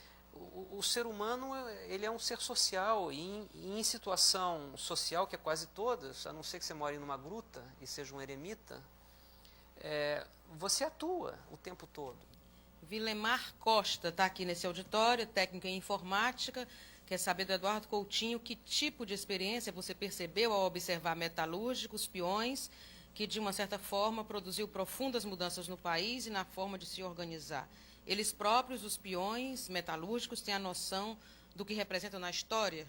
o ser humano, ele é um ser social, e em situação social, que é quase todas, a não ser que você more numa gruta e seja um eremita, você atua o tempo todo. Vilemar Costa está aqui nesse auditório, técnico em informática. Quer saber do Eduardo Coutinho que tipo de experiência você percebeu ao observar metalúrgicos, peões, que de uma certa forma produziu profundas mudanças no país e na forma de se organizar. Eles próprios, os peões metalúrgicos, têm a noção do que representam na história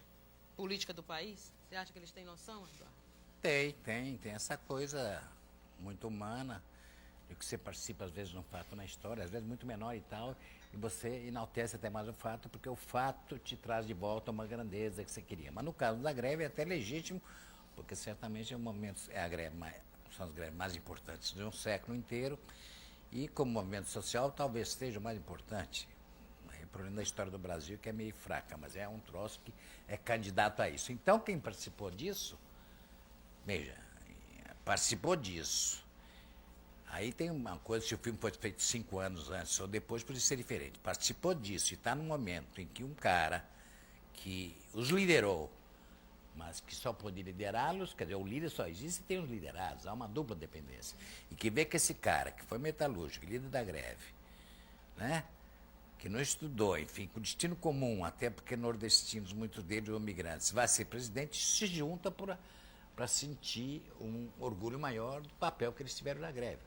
política do país? Você acha que eles têm noção, Eduardo? Tem essa coisa muito humana, de que você participa, às vezes, de um fato na história, às vezes muito menor e tal, e você enaltece até mais o fato, porque o fato te traz de volta uma grandeza que você queria. Mas no caso da greve é até legítimo, porque certamente é um momento, são as greves mais importantes de um século inteiro, e como movimento social talvez seja o mais importante. O problema da história do Brasil que é meio fraca, mas é um troço que é candidato a isso. Então quem participou disso, veja, participou disso. Aí tem uma coisa, se o filme foi feito 5 anos antes ou depois, pode ser diferente. Participou disso e está no momento em que um cara que os liderou, mas que só pode liderá-los, quer dizer, o líder só existe e tem os liderados, há uma dupla dependência. E que vê que esse cara, que foi metalúrgico, líder da greve, né, que não estudou, enfim, com destino comum, até porque nordestinos, muitos deles ou migrantes, vai ser presidente, se junta para sentir um orgulho maior do papel que eles tiveram na greve,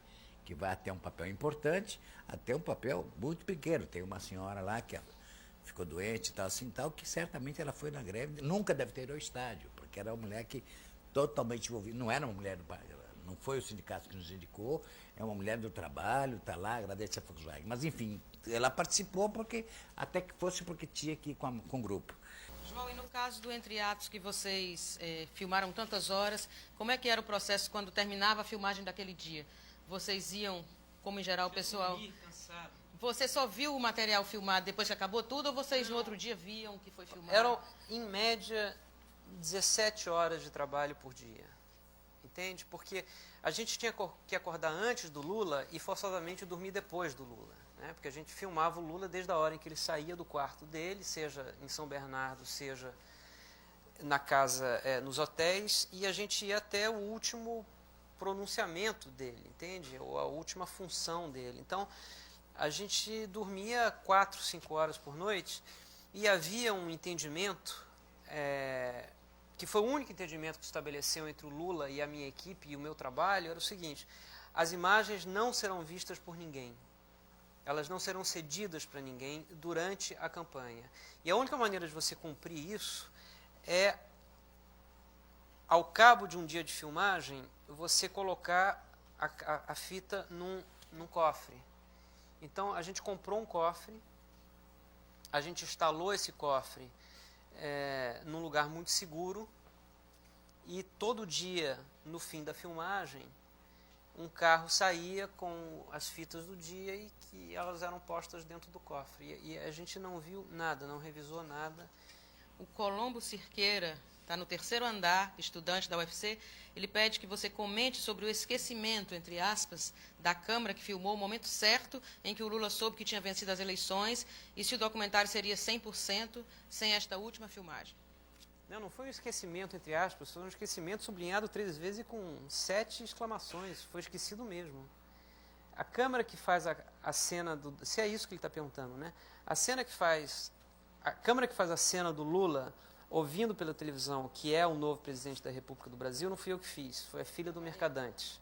que vai até um papel importante, até um papel muito pequeno. Tem uma senhora lá que ficou doente e tal, assim, tal, que certamente ela foi na greve, nunca deve ter ido ao estádio, porque era uma mulher que totalmente envolvida, não era uma mulher do não foi o sindicato que nos indicou, é uma mulher do trabalho, está lá, agradece a Volkswagen. Mas, enfim, ela participou porque, até que fosse porque tinha que ir com o grupo. João, e no caso do Entre Atos, que vocês filmaram tantas horas, como é que era o processo quando terminava a filmagem daquele dia? Vocês iam, como em geral o pessoal... Cansado. Você só viu o material filmado depois que acabou tudo, ou vocês no outro dia viam o que foi filmado? Eram, em média, 17 horas de trabalho por dia. Entende? Porque a gente tinha que acordar antes do Lula e forçosamente dormir depois do Lula, né? Porque a gente filmava o Lula desde a hora em que ele saía do quarto dele, seja em São Bernardo, seja na casa, nos hotéis, e a gente ia até o último pronunciamento dele, entende? Ou a última função dele. Então, a gente dormia 4, 5 horas por noite e havia um entendimento que foi o único entendimento que se estabeleceu entre o Lula e a minha equipe e o meu trabalho, era o seguinte: as imagens não serão vistas por ninguém. Elas não serão cedidas para ninguém durante a campanha. E a única maneira de você cumprir isso é, ao cabo de um dia de filmagem, você colocar a fita num cofre. Então, a gente comprou um cofre, a gente instalou esse cofre num lugar muito seguro, e todo dia, no fim da filmagem, um carro saía com as fitas do dia e que elas eram postas dentro do cofre. E a gente não viu nada, não revisou nada. O Colombo Cirqueira está no 3º andar, estudante da UFC. Ele pede que você comente sobre o esquecimento, entre aspas, da câmera que filmou o momento certo em que o Lula soube que tinha vencido as eleições e se o documentário seria 100% sem esta última filmagem. Não foi um esquecimento, entre aspas, foi um esquecimento sublinhado 3 vezes e com 7 exclamações. Foi esquecido mesmo. A câmera que faz a cena do... Se é isso que ele está perguntando, né? A câmera que faz a cena do Lula ouvindo pela televisão que é o novo presidente da República do Brasil, não fui eu que fiz, foi a filha do Mercadante.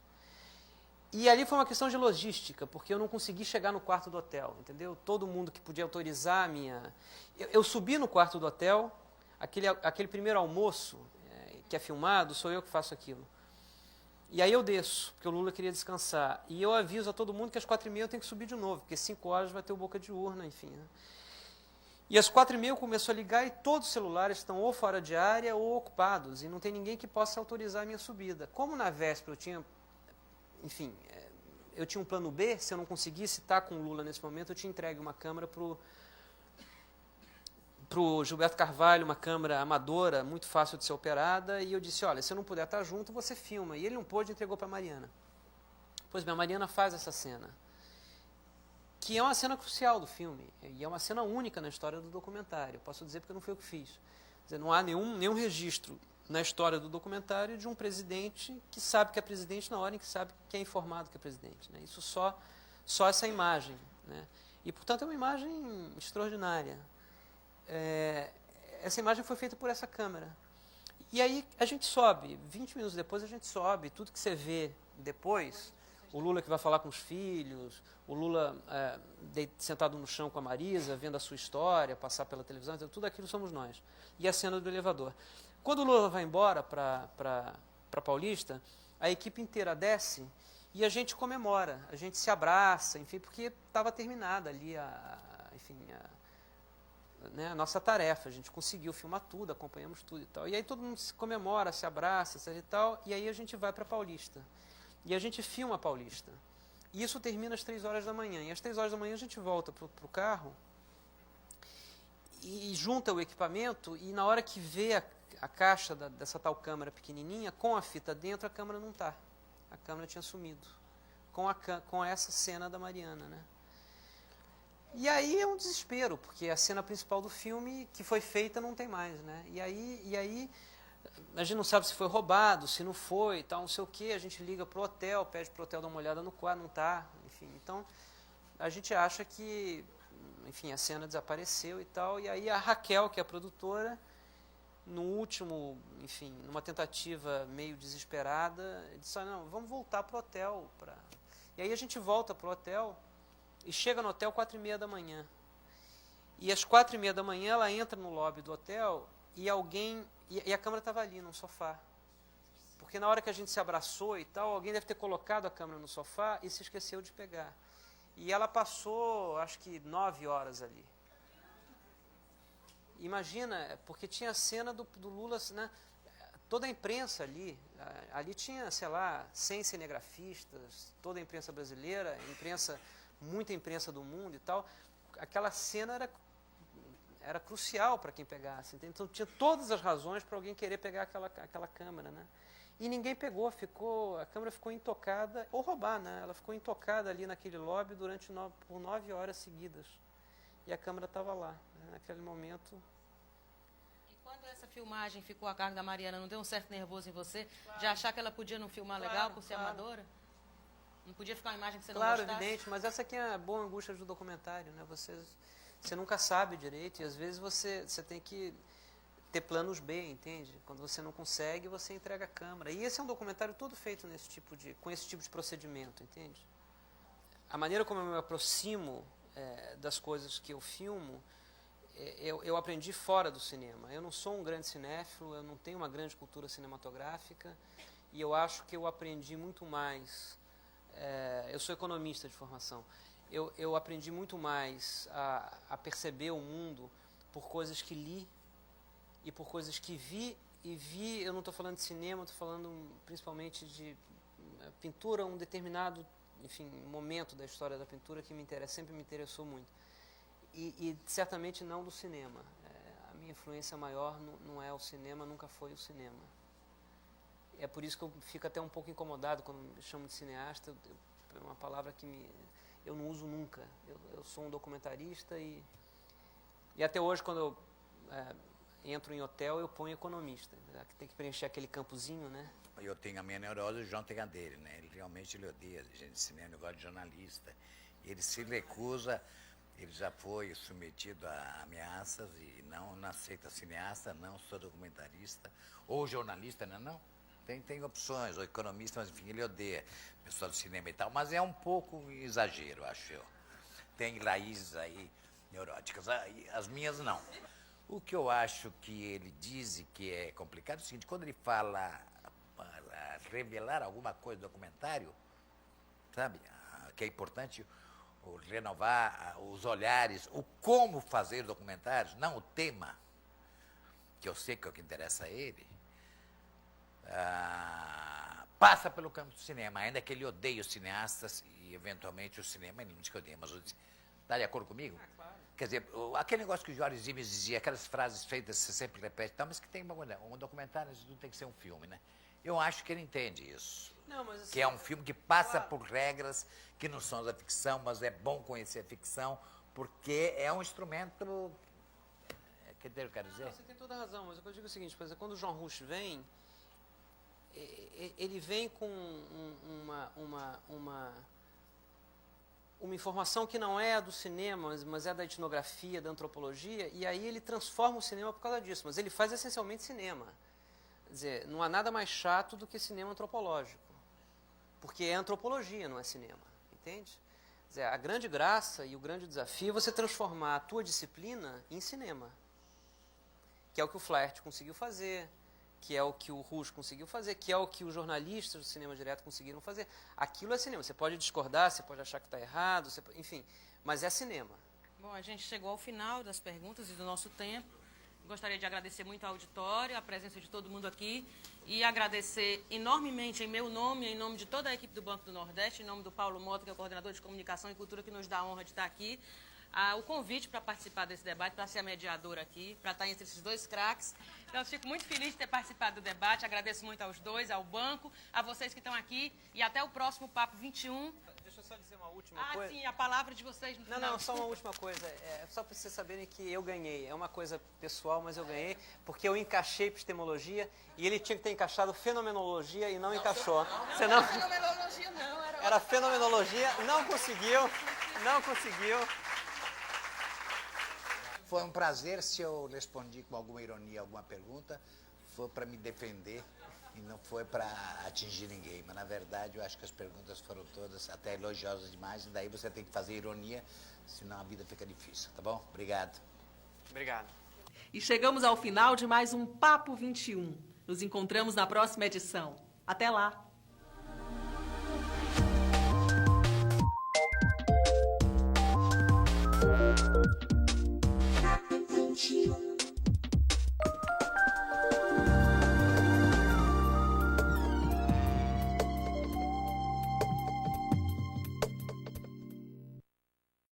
E ali foi uma questão de logística, porque eu não consegui chegar no quarto do hotel, entendeu? Todo mundo que podia autorizar a minha... Eu subi no quarto do hotel, aquele primeiro almoço que é filmado, sou eu que faço aquilo. E aí eu desço, porque o Lula queria descansar. E eu aviso a todo mundo que às 4h30 eu tenho que subir de novo, porque às 5 horas vai ter o boca de urna, enfim, né? E às 4h30 começou a ligar e todos os celulares estão ou fora de área ou ocupados, e não tem ninguém que possa autorizar a minha subida. Como na véspera eu tinha, enfim, eu tinha um plano B, se eu não conseguisse estar com o Lula nesse momento, eu tinha entregue uma câmera para o Gilberto Carvalho, uma câmera amadora, muito fácil de ser operada, e eu disse, olha, se eu não puder estar junto, você filma. E ele não pôde e entregou para a Mariana. Pois bem, a Mariana faz essa cena, que é uma cena crucial do filme, e é uma cena única na história do documentário. Posso dizer porque não foi eu que fiz. Quer dizer, não há nenhum registro na história do documentário de um presidente que sabe que é presidente na hora em que sabe que é informado que é presidente, né? Isso só essa imagem, né? E, portanto, é uma imagem extraordinária. Essa imagem foi feita por essa câmera. E aí a gente sobe, 20 minutos depois a gente sobe, tudo que você vê depois, o Lula que vai falar com os filhos, o Lula sentado no chão com a Marisa, vendo a sua história, passar pela televisão, tudo aquilo somos nós. E a cena do elevador. Quando o Lula vai embora para Paulista, a equipe inteira desce e a gente comemora, a gente se abraça, enfim, porque estava terminada ali a nossa tarefa, a gente conseguiu filmar tudo, acompanhamos tudo e tal. E aí todo mundo se comemora, se abraça, etc. e tal, e aí a gente vai para Paulista. E a gente filma a Paulista. E isso termina às 3 horas da manhã. E às 3 horas da manhã a gente volta para o carro e junta o equipamento, e na hora que vê a caixa dessa tal câmera pequenininha, com a fita dentro, a câmera não está. A câmera tinha sumido. Com essa cena da Mariana, né? E aí é um desespero, porque a cena principal do filme que foi feita não tem mais, né? E aí a gente não sabe se foi roubado, se não foi, tal, não sei o quê. A gente liga para o hotel, pede para o hotel dar uma olhada no quadro, não está, enfim. Então, a gente acha que, enfim, a cena desapareceu e tal. E aí a Raquel, que é a produtora, no último, enfim, numa tentativa meio desesperada, disse, não, vamos voltar para o hotel. E aí a gente volta para o hotel e chega no hotel 4h30 da manhã. E às 4h30 da manhã ela entra no lobby do hotel e a câmera estava ali, num sofá. Porque na hora que a gente se abraçou e tal, alguém deve ter colocado a câmera no sofá e se esqueceu de pegar. E ela passou, acho que 9 horas ali. Imagina, porque tinha a cena do Lula, né? Toda a imprensa ali tinha, sei lá, 100 cinegrafistas, toda a imprensa brasileira, muita imprensa do mundo e tal. Aquela cena era crucial para quem pegasse. Então tinha todas as razões para alguém querer pegar aquela câmera, né? E ninguém pegou, a câmera ficou intocada, ou roubar, né? Ela ficou intocada ali naquele lobby por 9 horas seguidas. E a câmera estava lá, né? Naquele momento. E quando essa filmagem ficou a cargo da Mariana, não deu um certo nervoso em você? Claro. De achar que ela podia não filmar legal por ser amadora? Não podia ficar uma imagem que você não gostasse? Claro, evidente, mas essa aqui é a boa angústia do documentário, né? Você nunca sabe direito e às vezes você tem que ter planos B, entende? Quando você não consegue, você entrega a câmera. E esse é um documentário todo feito com esse tipo de procedimento, entende? A maneira como eu me aproximo das coisas que eu filmo, eu aprendi fora do cinema. Eu não sou um grande cinéfilo, eu não tenho uma grande cultura cinematográfica, e eu acho que eu aprendi muito mais. Eu sou economista de formação. Eu aprendi muito mais a perceber o mundo por coisas que li e por coisas que vi. Eu não estou falando de cinema, estou falando principalmente de pintura, um determinado, enfim, momento da história da pintura que sempre me interessou muito. E certamente não do cinema. A minha influência maior não é o cinema, nunca foi o cinema. É por isso que eu fico até um pouco incomodado quando me chamam de cineasta. É uma palavra que eu não uso nunca. Eu sou um documentarista e até hoje, quando eu entro em hotel, eu ponho economista. Tem que preencher aquele campozinho, né? Eu tenho a minha neurose, o João tem a dele, né? Ele realmente odeia gente de cinema, ele gosta de jornalista. Ele se recusa, ele já foi submetido a ameaças e não aceita cineasta, não sou documentarista, ou jornalista, não. Tem opções, ou economista, mas enfim, ele odeia pessoal do cinema e tal, mas é um pouco exagero, acho eu. Tem raízes aí neuróticas, as minhas não. O que eu acho que ele diz e que é complicado é o seguinte: quando ele fala para revelar alguma coisa do documentário, sabe, que é importante renovar os olhares, o como fazer documentários, não o tema, que eu sei que é o que interessa a ele, passa pelo campo do cinema, ainda que ele odeie os cineastas e, eventualmente, o cinema, ele não diz que odeia, mas está de acordo comigo? Claro. Quer dizer, aquele negócio que o Jorge Simes dizia, aquelas frases feitas, você sempre repete, mas que tem um documentário, isso não tem que ser um filme, né? Eu acho que ele entende isso. Não, mas assim, que é um filme que passa por regras que não são da ficção, mas é bom conhecer a ficção, porque é um instrumento... Quer dizer, eu quero dizer? Não, você tem toda a razão, mas eu digo o seguinte, por exemplo, quando o Jean Rouch vem, ele vem com uma informação que não é a do cinema, mas é da etnografia, da antropologia, e aí ele transforma o cinema por causa disso, mas ele faz essencialmente cinema. Quer dizer, não há nada mais chato do que cinema antropológico, porque é antropologia, não é cinema, entende? Quer dizer, a grande graça e o grande desafio é você transformar a tua disciplina em cinema, que é o que o Flaherty conseguiu fazer, que é o que o Rouch conseguiu fazer, que é o que os jornalistas do cinema direto conseguiram fazer. Aquilo é cinema. Você pode discordar, você pode achar que está errado, enfim, mas é cinema. Bom, a gente chegou ao final das perguntas e do nosso tempo. Gostaria de agradecer muito ao auditório, a presença de todo mundo aqui e agradecer enormemente em meu nome, em nome de toda a equipe do Banco do Nordeste, em nome do Paulo Mota, que é o coordenador de comunicação e cultura, que nos dá a honra de estar aqui, o convite para participar desse debate, para ser a mediadora aqui, para estar entre esses dois craques. Então, eu fico muito feliz de ter participado do debate, agradeço muito aos dois, ao banco, a vocês que estão aqui e até o próximo Papo 21. Deixa eu só dizer uma última coisa. Sim, a palavra de vocês no final. Não, só uma última coisa. Só para vocês saberem que eu ganhei. É uma coisa pessoal, mas eu ganhei, porque eu encaixei epistemologia e ele tinha que ter encaixado fenomenologia e não encaixou. Não, fenomenologia não. Era fenomenologia, não conseguiu. Foi um prazer. Se eu respondi com alguma ironia, alguma pergunta, foi para me defender e não foi para atingir ninguém. Mas, na verdade, eu acho que as perguntas foram todas até elogiosas demais, e daí você tem que fazer ironia, senão a vida fica difícil, tá bom? Obrigado. Obrigado. E chegamos ao final de mais um Papo 21. Nos encontramos na próxima edição. Até lá! Papo 21.